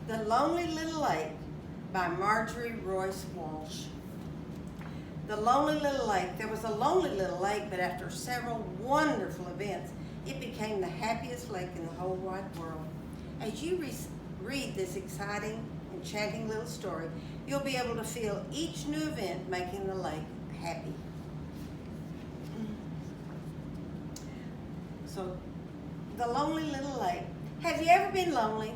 The Lonely Little Lake by Marjorie Walsh. The Lonely Little Lake. There was a lonely little lake, but after several wonderful events, it became the happiest lake in the whole wide world. As you read this exciting, enchanting little story, you'll be able to feel each new event making the lake happy. So, the Lonely Little Lake. Have you ever been lonely?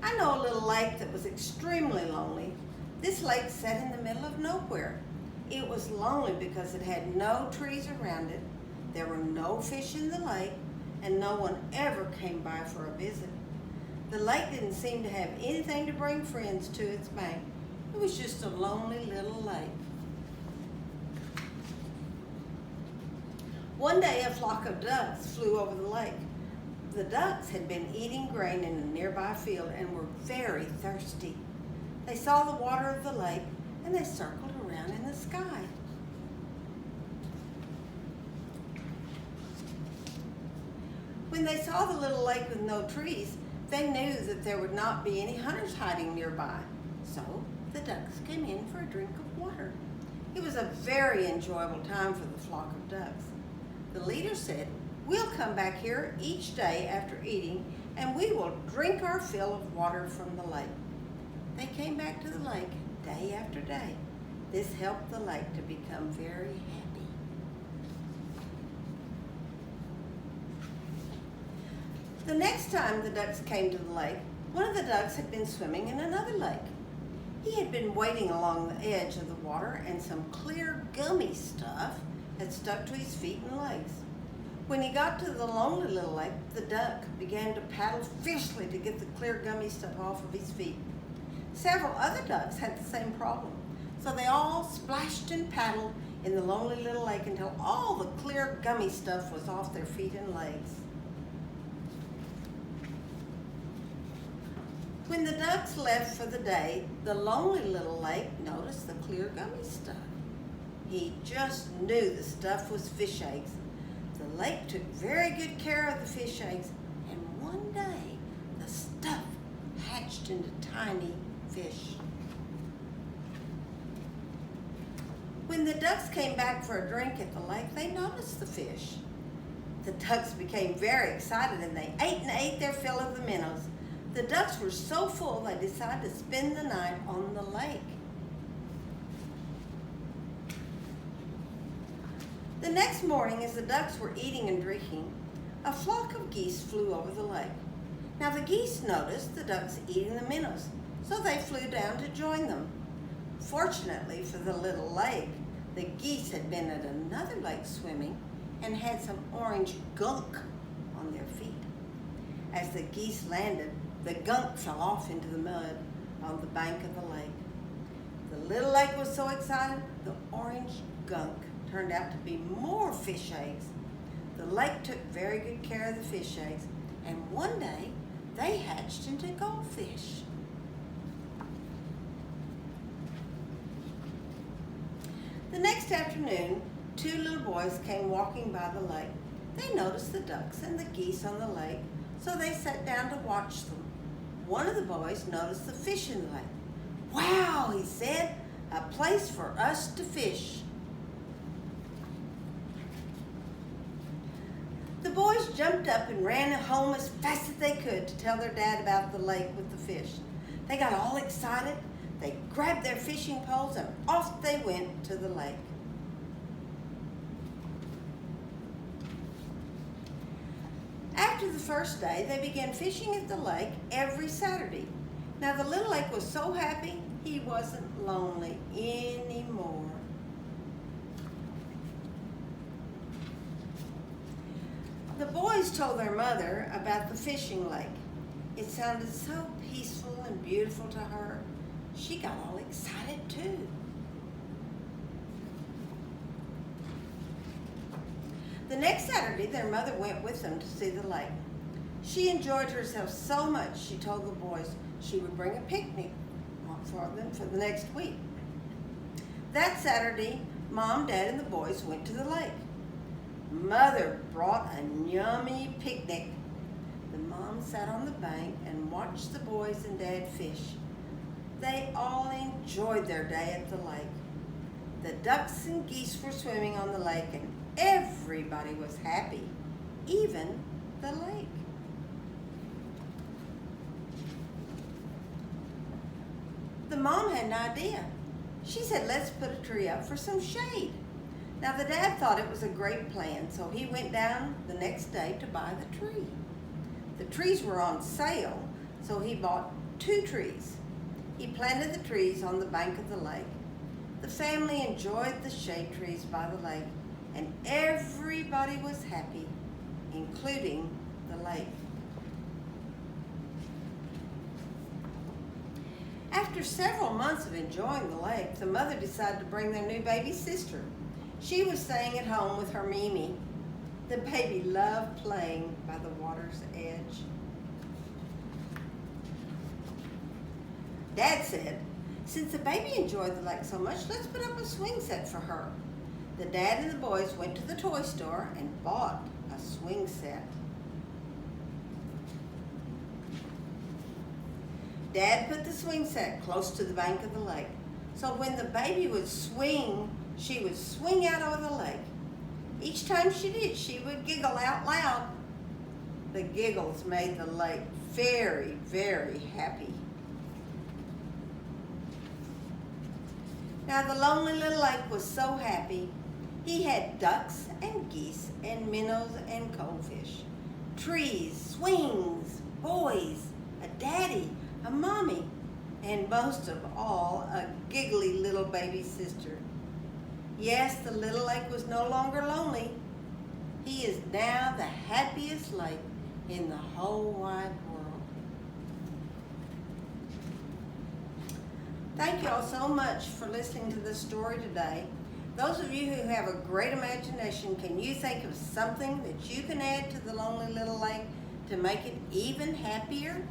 I know a little lake that was extremely lonely. This lake sat in the middle of nowhere. It was lonely because it had no trees around it, there were no fish in the lake, and no one ever came by for a visit. The lake didn't seem to have anything to bring friends to its bank. It was just a lonely little lake. One day a flock of ducks flew over the lake. The ducks had been eating grain in a nearby field and were very thirsty. They saw the water of the lake and they circled around in the sky. When they saw the little lake with no trees, they knew that there would not be any hunters hiding nearby. So the ducks came in for a drink of water. It was a very enjoyable time for the flock of ducks. The leader said, "We'll come back here each day after eating and we will drink our fill of water from the lake." They came back to the lake day after day. This helped the lake to become very happy. The next time the ducks came to the lake, one of the ducks had been swimming in another lake. He had been wading along the edge of the water and some clear gummy stuff had stuck to his feet and legs. When he got to the lonely little lake, the duck began to paddle fiercely to get the clear gummy stuff off of his feet. Several other ducks had the same problem, so they all splashed and paddled in the lonely little lake until all the clear gummy stuff was off their feet and legs. When the ducks left for the day, the lonely little lake noticed the clear gummy stuff. He just knew the stuff was fish eggs. The lake took very good care of the fish eggs, and one day the stuff hatched into tiny fish. When the ducks came back for a drink at the lake, they noticed the fish. The ducks became very excited and they ate their fill of the minnows. The ducks were so full they decided to spend the night on the lake. The next morning, as the ducks were eating and drinking, a flock of geese flew over the lake. Now the geese noticed the ducks eating the minnows, so they flew down to join them. Fortunately for the little lake, the geese had been at another lake swimming and had some orange gunk on their feet. As the geese landed, the gunk fell off into the mud on the bank of the lake. The little lake was so excited, the orange gunk turned out to be more fish eggs. The lake took very good care of the fish eggs, and one day they hatched into goldfish. The next afternoon, two little boys came walking by the lake. They noticed the ducks and the geese on the lake, so they sat down to watch them. One of the boys noticed the fish in the lake. "Wow," he said, "a place for us to fish." The boys jumped up and ran home as fast as they could to tell their dad about the lake with the fish. They got all excited. They grabbed their fishing poles and off they went to the lake. After the first day, they began fishing at the lake every Saturday. Now the little lake was so happy, he wasn't lonely anymore. The boys told their mother about the fishing lake. It sounded so peaceful and beautiful to her. She got all excited too. The next Saturday, their mother went with them to see the lake. She enjoyed herself so much, she told the boys she would bring a picnic for them for the next week. That Saturday, Mom, Dad, and the boys went to the lake. Mother brought a yummy picnic. The mom sat on the bank and watched the boys and Dad fish. They all enjoyed their day at the lake. The ducks and geese were swimming on the lake and everybody was happy, even the lake. The mom had an idea. She said, let's put a tree up for some shade. Now the dad thought it was a great plan, so he went down the next day to buy the tree. The trees were on sale, so he bought 2 trees. He planted the trees on the bank of the lake. The family enjoyed the shade trees by the lake, and everybody was happy, including the lake. After several months of enjoying the lake, the mother decided to bring their new baby sister. She was staying at home with her Mimi. The baby loved playing by the water's edge. Dad said, since the baby enjoyed the lake so much, let's put up a swing set for her. The dad and the boys went to the toy store and bought a swing set. Dad put the swing set close to the bank of the lake, so when the baby would swing, she would swing out over the lake. Each time she did, she would giggle out loud. The giggles made the lake very, very happy. Now the lonely little lake was so happy. He had ducks and geese and minnows and goldfish, trees, swings, boys, a daddy, a mommy, and most of all, a giggly little baby sister. Yes, the little lake was no longer lonely. He is now the happiest lake in the whole wide world. Thank you all so much for listening to this story today. Those of you who have a great imagination, can you think of something that you can add to the lonely little lake to make it even happier?